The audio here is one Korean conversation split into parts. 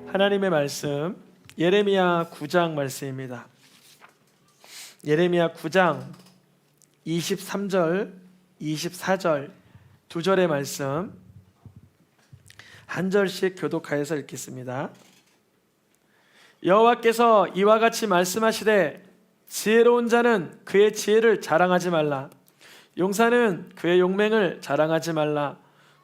하나님의 말씀 예레미야 9장 말씀입니다. 예레미야 9장 23절, 24절 두 절의 말씀 한 절씩 교독하여서 읽겠습니다. 여호와께서 이와 같이 말씀하시되 지혜로운 자는 그의 지혜를 자랑하지 말라. 용사는 그의 용맹을 자랑하지 말라.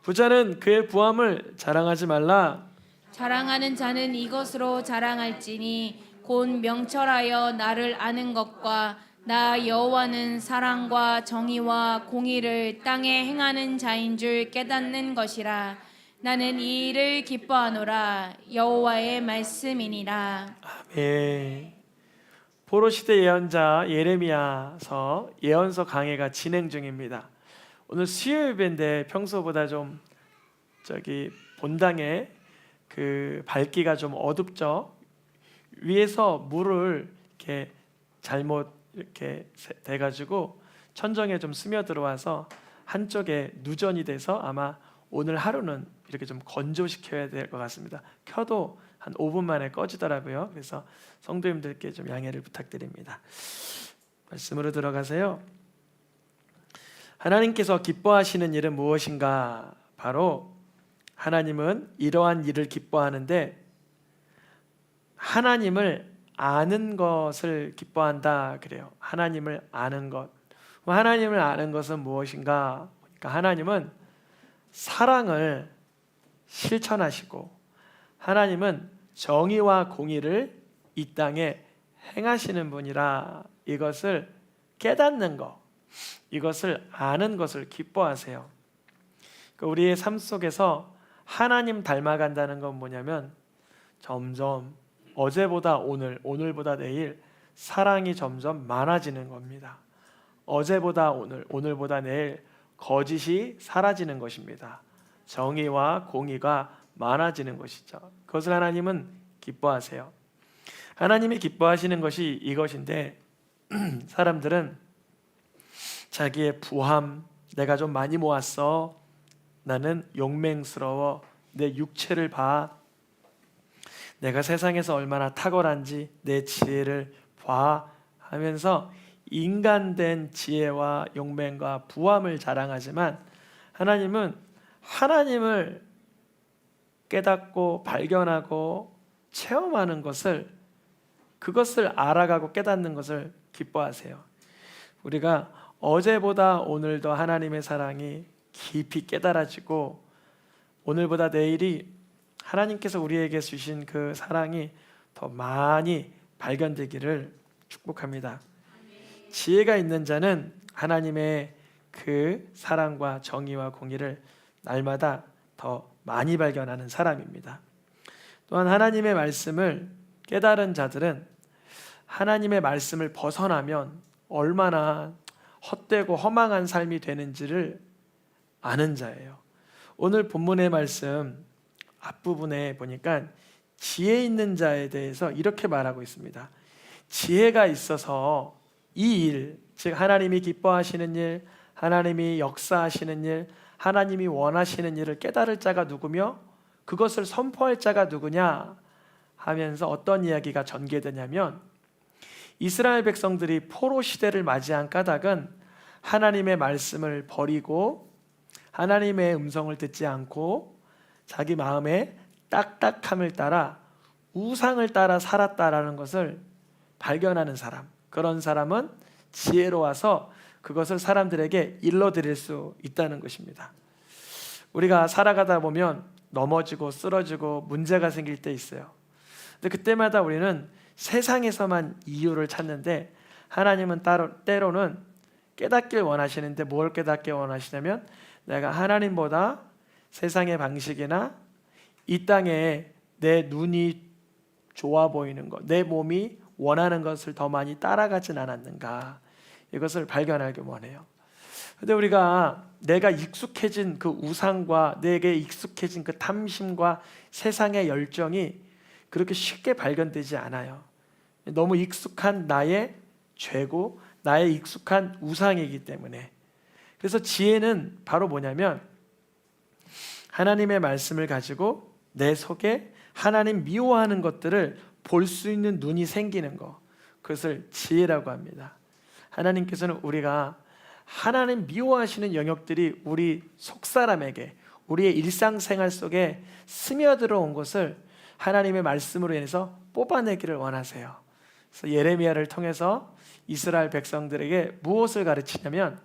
부자는 그의 부함을 자랑하지 말라. 자랑하는 자는 이것으로 자랑할지니 곧 명철하여 나를 아는 것과 나 여호와는 사랑과 정의와 공의를 땅에 행하는 자인 줄 깨닫는 것이라. 나는 이 일을 기뻐하노라. 여호와의 말씀이니라. 아멘. 포로시대 예언자 예레미야서 예언서 강해가 진행 중입니다. 오늘 수요 예배인데 평소보다 좀 본당에 그 밝기가 좀 어둡죠. 위에서 물을 이렇게 잘못 이렇게 돼가지고 천정에 좀 스며들어와서 한쪽에 누전이 돼서 아마 오늘 하루는 이렇게 좀 건조시켜야 될 것 같습니다. 켜도 한 5분 만에 꺼지더라고요. 그래서 성도님들께 좀 양해를 부탁드립니다. 말씀으로 들어가세요. 하나님께서 기뻐하시는 일은 무엇인가? 바로 하나님은 이러한 일을 기뻐하는데 하나님을 아는 것을 기뻐한다 그래요. 하나님을 아는 것. 하나님을 아는 것은 무엇인가? 그러니까 하나님은 사랑을 실천하시고 하나님은 정의와 공의를 이 땅에 행하시는 분이라 이것을 깨닫는 것, 이것을 아는 것을 기뻐하세요. 우리의 삶 속에서 하나님 닮아간다는 건 뭐냐면 점점 어제보다 오늘, 오늘보다 내일 사랑이 점점 많아지는 겁니다. 어제보다 오늘, 오늘보다 내일 거짓이 사라지는 것입니다. 정의와 공의가 많아지는 것이죠. 그것을 하나님은 기뻐하세요. 하나님이 기뻐하시는 것이 이것인데 사람들은 자기의 부함, 내가 좀 많이 모았어, 나는 용맹스러워, 내 육체를 봐, 내가 세상에서 얼마나 탁월한지 내 지혜를 봐 하면서 인간된 지혜와 용맹과 부함을 자랑하지만 하나님은 하나님을 깨닫고 발견하고 체험하는 것을, 그것을 알아가고 깨닫는 것을 기뻐하세요. 우리가 어제보다 오늘도 하나님의 사랑이 깊이 깨달아지고 오늘보다 내일이 하나님께서 우리에게 주신 그 사랑이 더 많이 발견되기를 축복합니다. 지혜가 있는 자는 하나님의 그 사랑과 정의와 공의를 날마다 더 많이 발견하는 사람입니다. 또한 하나님의 말씀을 깨달은 자들은 하나님의 말씀을 벗어나면 얼마나 헛되고 허망한 삶이 되는지를 아는 자예요. 오늘 본문의 말씀 앞부분에 보니까 지혜 있는 자에 대해서 이렇게 말하고 있습니다. 지혜가 있어서 이 일, 즉 하나님이 기뻐하시는 일, 하나님이 역사하시는 일, 하나님이 원하시는 일을 깨달을 자가 누구며 그것을 선포할 자가 누구냐 하면서 어떤 이야기가 전개되냐면 이스라엘 백성들이 포로 시대를 맞이한 까닭은 하나님의 말씀을 버리고 하나님의 음성을 듣지 않고 자기 마음의 딱딱함을 따라 우상을 따라 살았다라는 것을 발견하는 사람, 그런 사람은 지혜로워서 그것을 사람들에게 일러드릴 수 있다는 것입니다. 우리가 살아가다 보면 넘어지고 쓰러지고 문제가 생길 때 있어요. 근데 그때마다 우리는 세상에서만 이유를 찾는데 하나님은 때로는 깨닫길 원하시는데 뭘 깨닫길 원하시냐면 내가 하나님보다 세상의 방식이나 이 땅에 내 눈이 좋아 보이는 것, 내 몸이 원하는 것을 더 많이 따라가진 않았는가, 이것을 발견하기 원해요. 근데 우리가 내가 익숙해진 그 우상과 내게 익숙해진 그 탐심과 세상의 열정이 그렇게 쉽게 발견되지 않아요. 너무 익숙한 나의 죄고 나의 익숙한 우상이기 때문에. 그래서 지혜는 바로 뭐냐면 하나님의 말씀을 가지고 내 속에 하나님 미워하는 것들을 볼 수 있는 눈이 생기는 것, 그것을 지혜라고 합니다. 하나님께서는 우리가 하나님 미워하시는 영역들이 우리 속사람에게, 우리의 일상생활 속에 스며들어 온 것을 하나님의 말씀으로 인해서 뽑아내기를 원하세요. 그래서 예레미야를 통해서 이스라엘 백성들에게 무엇을 가르치냐면,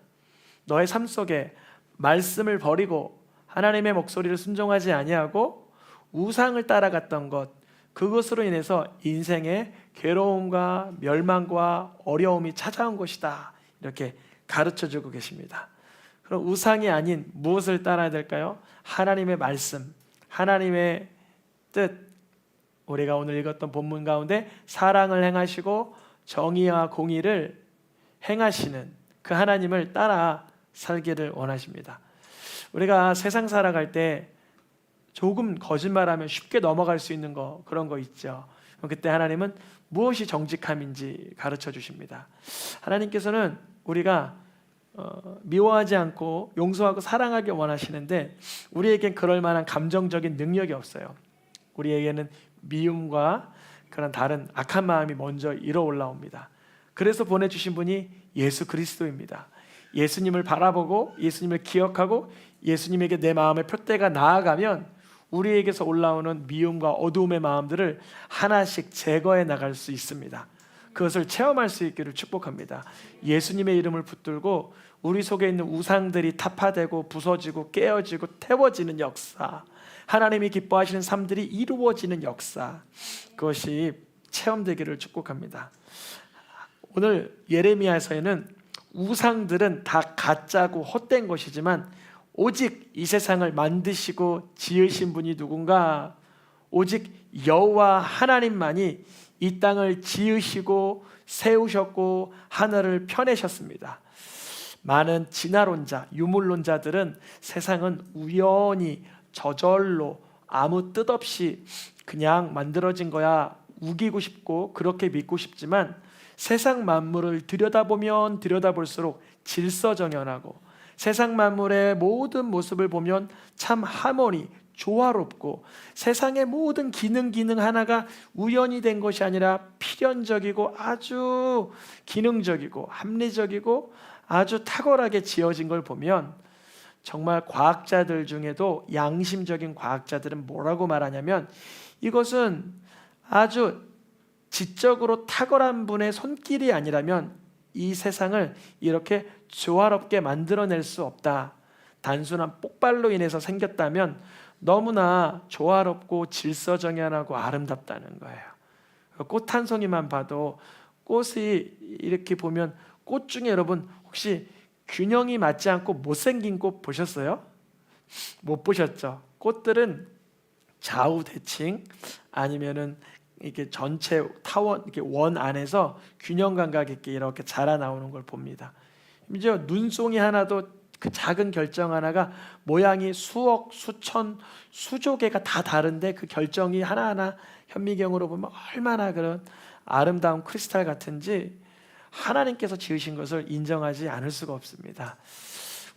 너의 삶 속에 말씀을 버리고 하나님의 목소리를 순종하지 아니하고 우상을 따라갔던 것, 그것으로 인해서 인생의 괴로움과 멸망과 어려움이 찾아온 것이다, 이렇게 가르쳐주고 계십니다. 그럼 우상이 아닌 무엇을 따라야 될까요? 하나님의 말씀, 하나님의 뜻. 우리가 오늘 읽었던 본문 가운데 사랑을 행하시고 정의와 공의를 행하시는 그 하나님을 따라 살기를 원하십니다. 우리가 세상 살아갈 때 조금 거짓말하면 쉽게 넘어갈 수 있는 그런 거 있죠. 그때 하나님은 무엇이 정직함인지 가르쳐 주십니다. 하나님께서는 우리가 미워하지 않고 용서하고 사랑하기 원하시는데, 우리에겐 그럴 만한 감정적인 능력이 없어요. 우리에게는 미움과 그런 다른 악한 마음이 먼저 일어 올라옵니다. 그래서 보내주신 분이 예수 그리스도입니다. 예수님을 바라보고 예수님을 기억하고 예수님에게 내 마음의 표대가 나아가면 우리에게서 올라오는 미움과 어두움의 마음들을 하나씩 제거해 나갈 수 있습니다. 그것을 체험할 수 있기를 축복합니다. 예수님의 이름을 붙들고 우리 속에 있는 우상들이 타파되고 부서지고 깨어지고 태워지는 역사, 하나님이 기뻐하시는 삶들이 이루어지는 역사, 그것이 체험되기를 축복합니다. 오늘 예레미야에서는 우상들은 다 가짜고 헛된 것이지만 오직 이 세상을 만드시고 지으신 분이 누군가? 오직 여호와 하나님만이 이 땅을 지으시고 세우셨고 하늘을 펴내셨습니다. 많은 진화론자, 유물론자들은 세상은 우연히 저절로 아무 뜻 없이 그냥 만들어진 거야, 우기고 싶고 그렇게 믿고 싶지만, 세상 만물을 들여다보면 들여다볼수록 질서정연하고 세상 만물의 모든 모습을 보면 참 하모니, 조화롭고 세상의 모든 기능 하나가 우연이 된 것이 아니라 필연적이고 아주 기능적이고 합리적이고 아주 탁월하게 지어진 걸 보면, 정말 과학자들 중에도 양심적인 과학자들은 뭐라고 말하냐면, 이것은 아주 지적으로 탁월한 분의 손길이 아니라면 이 세상을 이렇게 조화롭게 만들어낼 수 없다. 단순한 폭발로 인해서 생겼다면 너무나 조화롭고 질서정연하고 아름답다는 거예요. 꽃 한 송이만 봐도, 꽃이 이렇게 보면 꽃 중에 여러분 혹시 균형이 맞지 않고 못생긴 꽃 보셨어요? 못 보셨죠? 꽃들은 좌우 대칭 아니면은 이렇게 전체 타원, 이렇게 원 안에서 균형 감각 있게 이렇게 자라 나오는 걸 봅니다. 이제 눈송이 하나도, 그 작은 결정 하나가 모양이 수억, 수천, 수조 개가 다 다른데 그 결정이 하나하나 현미경으로 보면 얼마나 그런 아름다운 크리스탈 같은지 하나님께서 지으신 것을 인정하지 않을 수가 없습니다.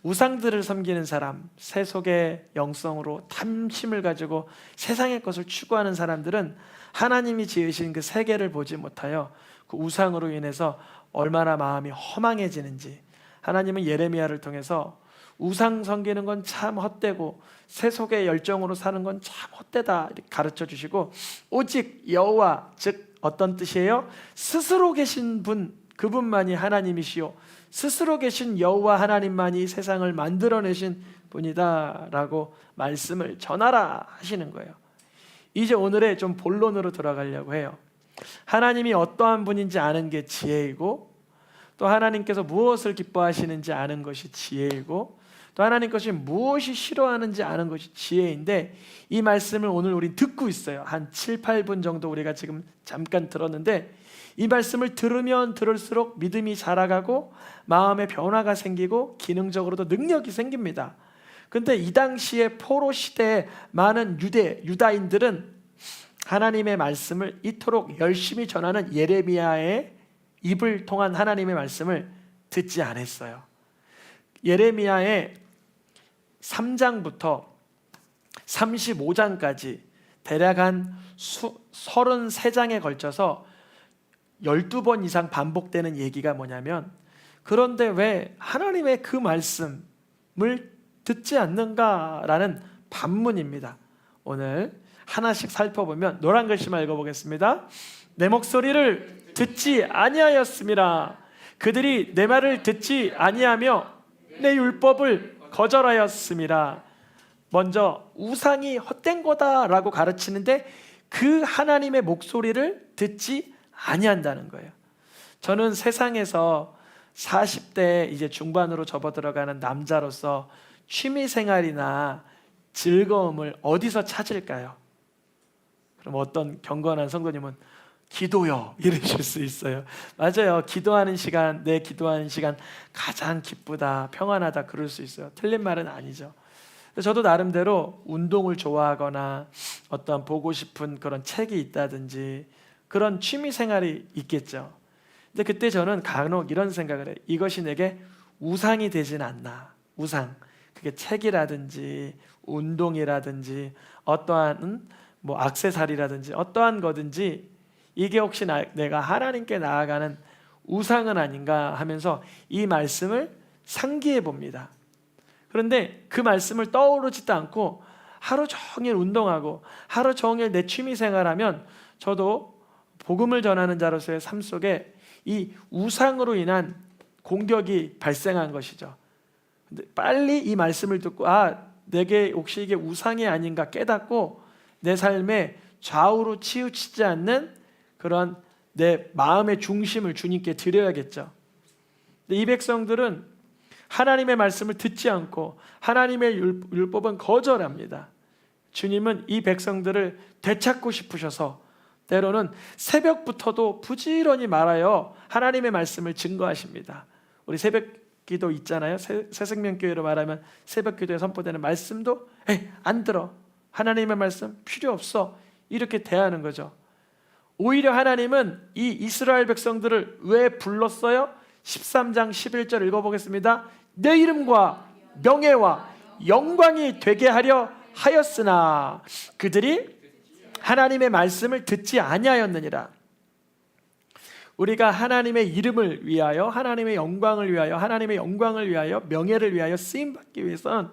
우상들을 섬기는 사람, 세속의 영성으로 탐심을 가지고 세상의 것을 추구하는 사람들은 하나님이 지으신 그 세계를 보지 못하여 그 우상으로 인해서 얼마나 마음이 허망해지는지, 하나님은 예레미야를 통해서 우상 섬기는 건 참 헛되고 세속의 열정으로 사는 건 참 헛되다 이렇게 가르쳐 주시고, 오직 여호와, 즉 어떤 뜻이에요? 스스로 계신 분, 그분만이 하나님이시요 스스로 계신 여호와 하나님만이 세상을 만들어내신 분이다라고 말씀을 전하라 하시는 거예요. 이제 오늘의 좀 본론으로 들어가려고 해요. 하나님이 어떠한 분인지 아는 게 지혜이고, 또 하나님께서 무엇을 기뻐하시는지 아는 것이 지혜이고, 또 하나님께서 무엇이 싫어하는지 아는 것이 지혜인데, 이 말씀을 오늘 우리 듣고 있어요. 한 7, 8분 정도 우리가 지금 잠깐 들었는데, 이 말씀을 들으면 들을수록 믿음이 자라가고 마음의 변화가 생기고 기능적으로도 능력이 생깁니다. 근데 이 당시에 포로 시대에 많은 유다인들은 하나님의 말씀을 이토록 열심히 전하는 예레미야의 입을 통한 하나님의 말씀을 듣지 않았어요. 예레미야의 3장부터 35장까지 대략 한 33장에 걸쳐서 12번 이상 반복되는 얘기가 뭐냐면, 그런데 왜 하나님의 그 말씀을 듣지 않는가라는 반문입니다. 오늘 하나씩 살펴보면 노란 글씨만 읽어보겠습니다. 내 목소리를 듣지 아니하였음이라. 그들이 내 말을 듣지 아니하며 내 율법을 거절하였음이라. 먼저 우상이 헛된 거다라고 가르치는데 그 하나님의 목소리를 듣지 아니한다는 거예요. 저는 세상에서 40대 이제 중반으로 접어들어가는 남자로서 취미생활이나 즐거움을 어디서 찾을까요? 그럼 어떤 경건한 성도님은 기도요 이러실 수 있어요. 맞아요. 기도하는 시간, 내 기도하는 시간 가장 기쁘다, 평안하다 그럴 수 있어요. 틀린 말은 아니죠. 저도 나름대로 운동을 좋아하거나 어떤 보고 싶은 그런 책이 있다든지 그런 취미 생활이 있겠죠. 근데 그때 저는 간혹 이런 생각을 해요. 이것이 내게 우상이 되진 않나. 우상. 그게 책이라든지 운동이라든지 어떠한 뭐 액세서리라든지 어떠한 거든지 이게 혹시 내가 하나님께 나아가는 우상은 아닌가 하면서 이 말씀을 상기해 봅니다. 그런데 그 말씀을 떠오르지도 않고 하루 종일 운동하고 하루 종일 내 취미 생활하면 저도 복음을 전하는 자로서의 삶 속에 이 우상으로 인한 공격이 발생한 것이죠. 근데 빨리 이 말씀을 듣고 내게 혹시 이게 우상이 아닌가 깨닫고 내 삶에 좌우로 치우치지 않는 그런 내 마음의 중심을 주님께 드려야겠죠. 근데 이 백성들은 하나님의 말씀을 듣지 않고 하나님의 율법은 거절합니다. 주님은 이 백성들을 되찾고 싶으셔서 때로는 새벽부터도 부지런히 말하여 하나님의 말씀을 증거하십니다. 우리 새벽기도 있잖아요. 새생명교회로 말하면 새벽기도에 선포되는 말씀도 안 들어. 하나님의 말씀 필요 없어. 이렇게 대하는 거죠. 오히려 하나님은 이 이스라엘 백성들을 왜 불렀어요? 13장 11절 읽어보겠습니다. 내 이름과 명예와 영광이 되게 하려 하였으나 그들이 하나님의 말씀을 듣지 아니하였느니라. 우리가 하나님의 이름을 위하여, 하나님의 영광을 위하여, 하나님의 영광을 위하여, 명예를 위하여 쓰임받기 위해서는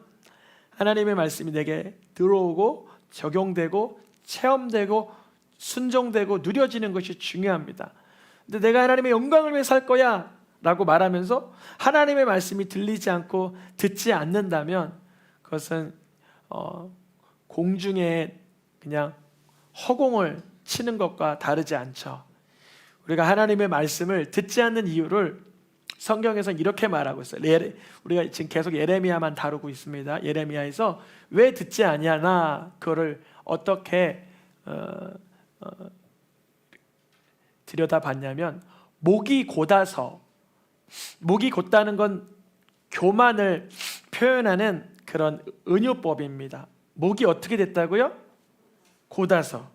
하나님의 말씀이 내게 들어오고 적용되고 체험되고 순종되고 누려지는 것이 중요합니다. 근데 내가 하나님의 영광을 위해 살 거야 라고 말하면서 하나님의 말씀이 들리지 않고 듣지 않는다면 그것은 공중에 그냥 허공을 치는 것과 다르지 않죠. 우리가 하나님의 말씀을 듣지 않는 이유를 성경에서는 이렇게 말하고 있어요. 우리가 지금 계속 예레미야만 다루고 있습니다. 예레미야에서 왜 듣지 아니하나 그거를 어떻게 들여다봤냐면 목이 곧아서, 목이 곧다는 건 교만을 표현하는 그런 은유법입니다. 목이 어떻게 됐다고요? 곧아서.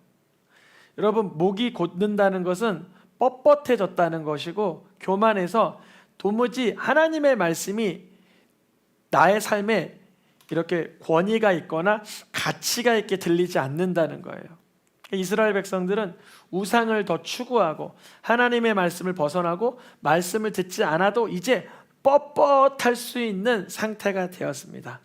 여러분, 목이 곧는다는 것은 뻣뻣해졌다는 것이고 교만해서 도무지 하나님의 말씀이 나의 삶에 이렇게 권위가 있거나 가치가 있게 들리지 않는다는 거예요. 이스라엘 백성들은 우상을 더 추구하고 하나님의 말씀을 벗어나고 말씀을 듣지 않아도 이제 뻣뻣할 수 있는 상태가 되었습니다.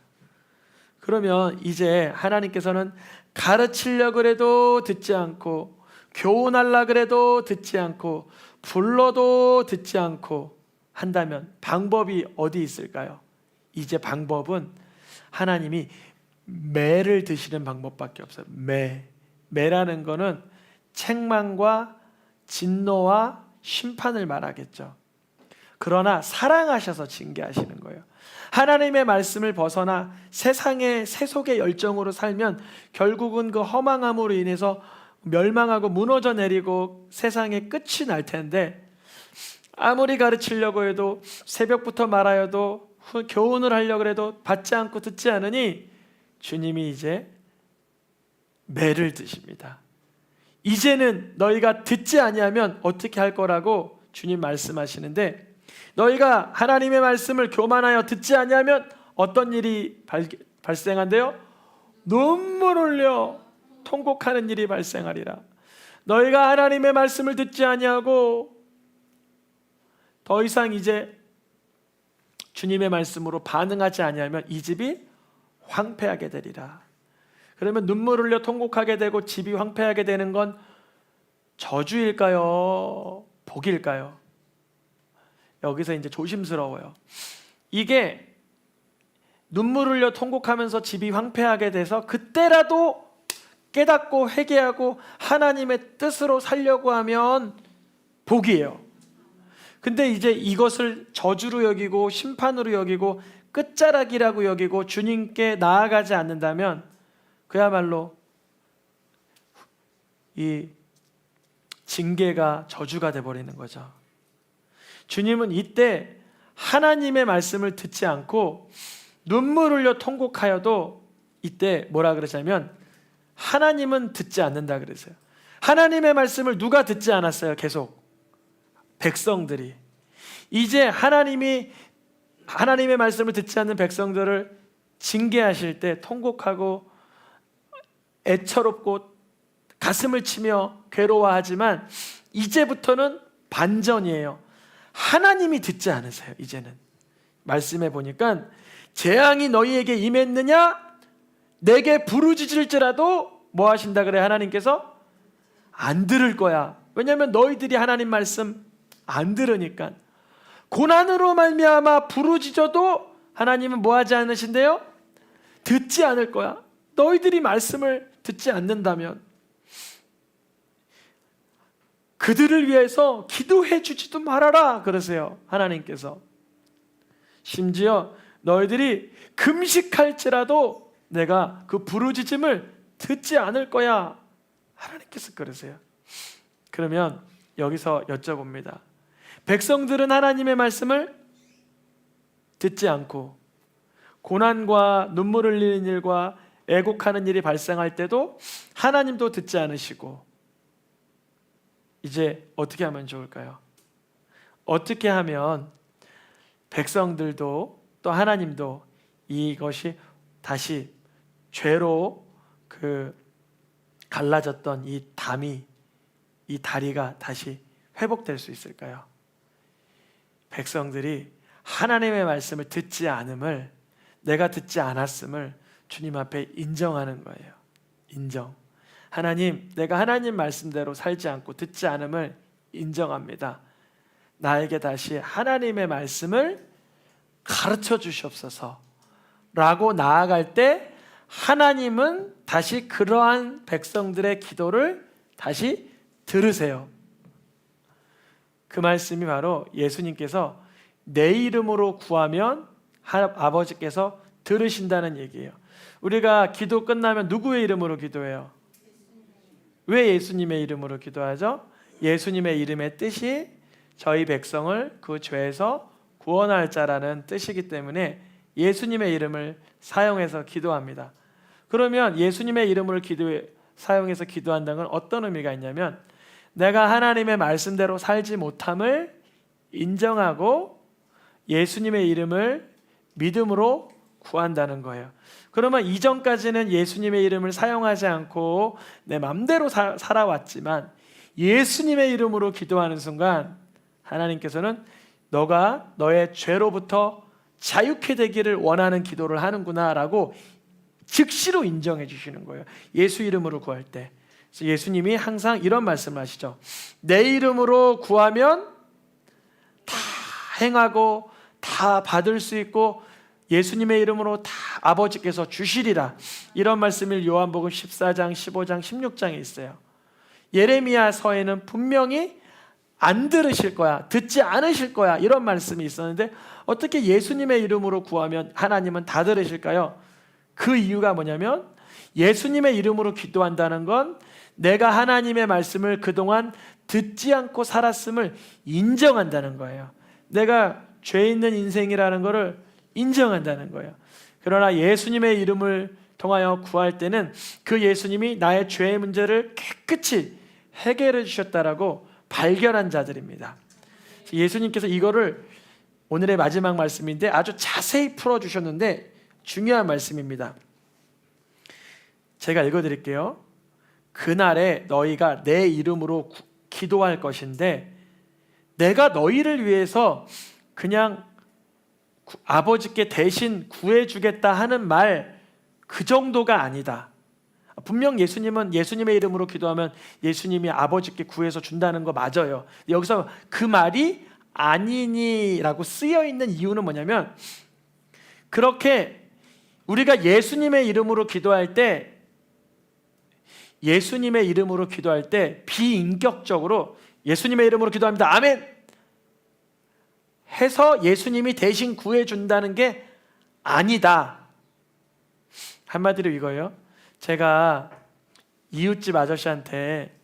그러면 이제 하나님께서는 가르치려고 해도 듣지 않고 교훈하려고 그래도 듣지 않고 불러도 듣지 않고 한다면 방법이 어디 있을까요? 이제 방법은 하나님이 매를 드시는 방법밖에 없어요. 매라는 거는 책망과 진노와 심판을 말하겠죠. 그러나 사랑하셔서 징계하시는 거예요. 하나님의 말씀을 벗어나 세상의 세속의 열정으로 살면 결국은 그 허망함으로 인해서 멸망하고 무너져 내리고 세상의 끝이 날 텐데, 아무리 가르치려고 해도 새벽부터 말하여도 교훈을 하려고 해도 받지 않고 듣지 않으니 주님이 이제 매를 드십니다. 이제는 너희가 듣지 아니하면 어떻게 할 거라고 주님 말씀하시는데, 너희가 하나님의 말씀을 교만하여 듣지 아니하면 어떤 일이 발생한대요? 눈물 흘려 통곡하는 일이 발생하리라. 너희가 하나님의 말씀을 듣지 아니하고 더 이상 이제 주님의 말씀으로 반응하지 아니하면 이 집이 황폐하게 되리라. 그러면 눈물 흘려 통곡하게 되고 집이 황폐하게 되는 건 저주일까요? 복일까요? 여기서 이제 조심스러워요. 이게 눈물 흘려 통곡하면서 집이 황폐하게 돼서 그때라도 깨닫고 회개하고 하나님의 뜻으로 살려고 하면 복이에요. 근데 이제 이것을 저주로 여기고 심판으로 여기고 끝자락이라고 여기고 주님께 나아가지 않는다면 그야말로 이 징계가 저주가 돼버리는 거죠. 주님은 이때 하나님의 말씀을 듣지 않고 눈물 흘려 통곡하여도 이때 뭐라 그러냐면 하나님은 듣지 않는다 그랬어요. 하나님의 말씀을 누가 듣지 않았어요? 계속 백성들이. 이제 하나님이 하나님의 말씀을 듣지 않는 백성들을 징계하실 때 통곡하고 애처롭고 가슴을 치며 괴로워하지만 이제부터는 반전이에요. 하나님이 듣지 않으세요. 이제는 말씀해 보니까 재앙이 너희에게 임했느냐? 내게 부르짖을지라도 뭐 하신다 그래? 하나님께서 안 들을 거야. 왜냐하면 너희들이 하나님 말씀 안 들으니까. 고난으로 말미암아 부르짖어도 하나님은 뭐 하지 않으신대요? 듣지 않을 거야. 너희들이 말씀을 듣지 않는다면 그들을 위해서 기도해 주지도 말아라 그러세요. 하나님께서. 심지어 너희들이 금식할지라도 내가 그 부르짖음을 듣지 않을 거야. 하나님께서 그러세요. 그러면 여기서 여쭤봅니다. 백성들은 하나님의 말씀을 듣지 않고 고난과 눈물 흘리는 일과 애곡하는 일이 발생할 때도 하나님도 듣지 않으시고 이제 어떻게 하면 좋을까요? 어떻게 하면 백성들도 또 하나님도 이것이 다시 죄로 갈라졌던 이 담이 이 다리가 다시 회복될 수 있을까요? 백성들이 하나님의 말씀을 듣지 않음을 내가 듣지 않았음을 주님 앞에 인정하는 거예요. 인정. 하나님, 내가 하나님 말씀대로 살지 않고 듣지 않음을 인정합니다. 나에게 다시 하나님의 말씀을 가르쳐 주시옵소서 라고 나아갈 때 하나님은 다시 그러한 백성들의 기도를 다시 들으세요. 그 말씀이 바로 예수님께서 내 이름으로 구하면 아버지께서 들으신다는 얘기예요. 우리가 기도 끝나면 누구의 이름으로 기도해요? 왜 예수님의 이름으로 기도하죠? 예수님의 이름의 뜻이 저희 백성을 그 죄에서 구원할 자라는 뜻이기 때문에 예수님의 이름을 사용해서 기도합니다. 그러면 예수님의 이름을 사용해서 기도한다는 건 어떤 의미가 있냐면 내가 하나님의 말씀대로 살지 못함을 인정하고 예수님의 이름을 믿음으로 구한다는 거예요. 그러면 이전까지는 예수님의 이름을 사용하지 않고 내 맘대로 살아왔지만 예수님의 이름으로 기도하는 순간 하나님께서는 너가 너의 죄로부터 자유케 되기를 원하는 기도를 하는구나 라고 즉시로 인정해 주시는 거예요. 예수 이름으로 구할 때. 그래서 예수님이 항상 이런 말씀을 하시죠. 내 이름으로 구하면 다 행하고 다 받을 수 있고 예수님의 이름으로 다 아버지께서 주시리라. 이런 말씀이 요한복음 14장, 15장, 16장에 있어요. 예레미야서에는 분명히 안 들으실 거야, 듣지 않으실 거야 이런 말씀이 있었는데 어떻게 예수님의 이름으로 구하면 하나님은 다 들으실까요? 그 이유가 뭐냐면 예수님의 이름으로 기도한다는 건 내가 하나님의 말씀을 그동안 듣지 않고 살았음을 인정한다는 거예요. 내가 죄 있는 인생이라는 것을 인정한다는 거예요. 그러나 예수님의 이름을 통하여 구할 때는 그 예수님이 나의 죄의 문제를 깨끗이 해결해 주셨다라고 발견한 자들입니다. 예수님께서 이거를 오늘의 마지막 말씀인데 아주 자세히 풀어주셨는데 중요한 말씀입니다. 제가 읽어드릴게요. 그날에 너희가 내 이름으로 기도할 것인데 내가 너희를 위해서 그냥 아버지께 대신 구해주겠다 하는 말 그 정도가 아니다. 분명 예수님은 예수님의 이름으로 기도하면 예수님이 아버지께 구해서 준다는 거 맞아요. 여기서 그 말이 아니니라고 쓰여 있는 이유는 뭐냐면, 그렇게 우리가 예수님의 이름으로 기도할 때 비인격적으로 예수님의 이름으로 기도합니다, 아멘 해서 예수님이 대신 구해준다는 게 아니다. 한마디로 이거예요. 제가 이웃집 아저씨한테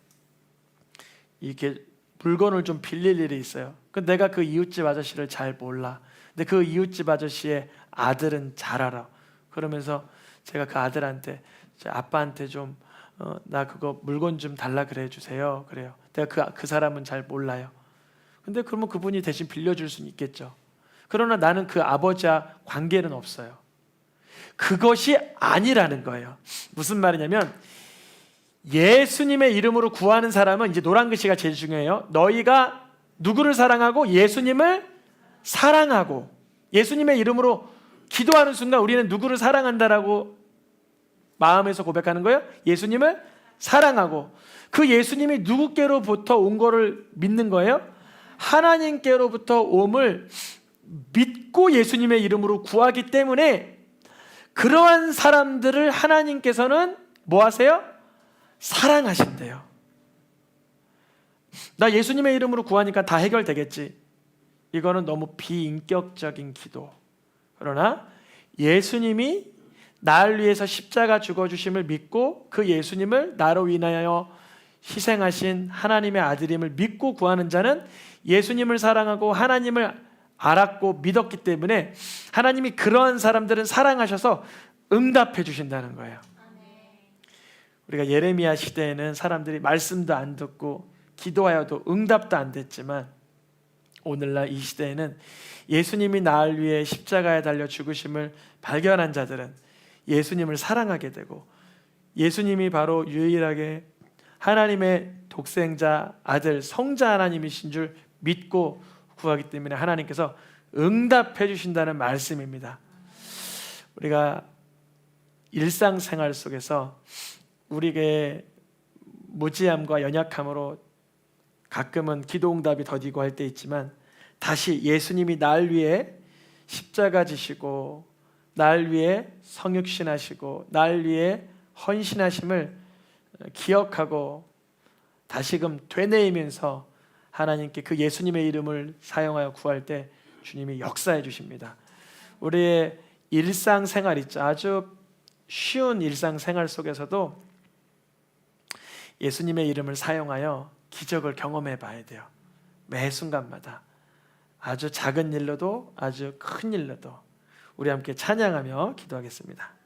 이렇게 물건을 좀 빌릴 일이 있어요. 근데 내가 그 이웃집 아저씨를 잘 몰라. 근데 그 이웃집 아저씨의 아들은 잘 알아. 그러면서 제가 그 아들한테 아빠한테 좀 나 그거 물건 좀 달라 그래 주세요. 그래요. 내가 그 사람은 잘 몰라요. 근데 그러면 그분이 대신 빌려줄 수는 있겠죠. 그러나 나는 그 아버지와 관계는 없어요. 그것이 아니라는 거예요. 무슨 말이냐면, 예수님의 이름으로 구하는 사람은, 이제 노란 글씨가 제일 중요해요. 너희가 누구를 사랑하고 예수님을 사랑하고, 예수님의 이름으로 기도하는 순간 우리는 누구를 사랑한다라고 마음에서 고백하는 거예요. 예수님을 사랑하고, 그 예수님이 누구께로부터 온 거를 믿는 거예요. 하나님께로부터 옴을 믿고 예수님의 이름으로 구하기 때문에 그러한 사람들을 하나님께서는 뭐 하세요? 사랑하신대요. 나 예수님의 이름으로 구하니까 다 해결되겠지. 이거는 너무 비인격적인 기도. 그러나 예수님이 나를 위해서 십자가 죽어주심을 믿고 그 예수님을 나로 인하여 희생하신 하나님의 아들임을 믿고 구하는 자는 예수님을 사랑하고 하나님을 알았고 믿었기 때문에 하나님이 그러한 사람들은 사랑하셔서 응답해 주신다는 거예요. 우리가 예레미야 시대에는 사람들이 말씀도 안 듣고 기도하여도 응답도 안 됐지만, 오늘날 이 시대에는 예수님이 나를 위해 십자가에 달려 죽으심을 발견한 자들은 예수님을 사랑하게 되고, 예수님이 바로 유일하게 하나님의 독생자 아들 성자 하나님이신 줄 믿고 구하기 때문에 하나님께서 응답해 주신다는 말씀입니다. 우리가 일상생활 속에서 우리에게 무지함과 연약함으로 가끔은 기도 응답이 더디고 할 때 있지만, 다시 예수님이 날 위해 십자가 지시고 날 위해 성육신하시고 날 위해 헌신하심을 기억하고 다시금 되뇌이면서 하나님께 그 예수님의 이름을 사용하여 구할 때 주님이 역사해 주십니다. 우리의 일상생활 있죠. 아주 쉬운 일상생활 속에서도 예수님의 이름을 사용하여 기적을 경험해 봐야 돼요. 매 순간마다 아주 작은 일로도 아주 큰 일로도. 우리 함께 찬양하며 기도하겠습니다.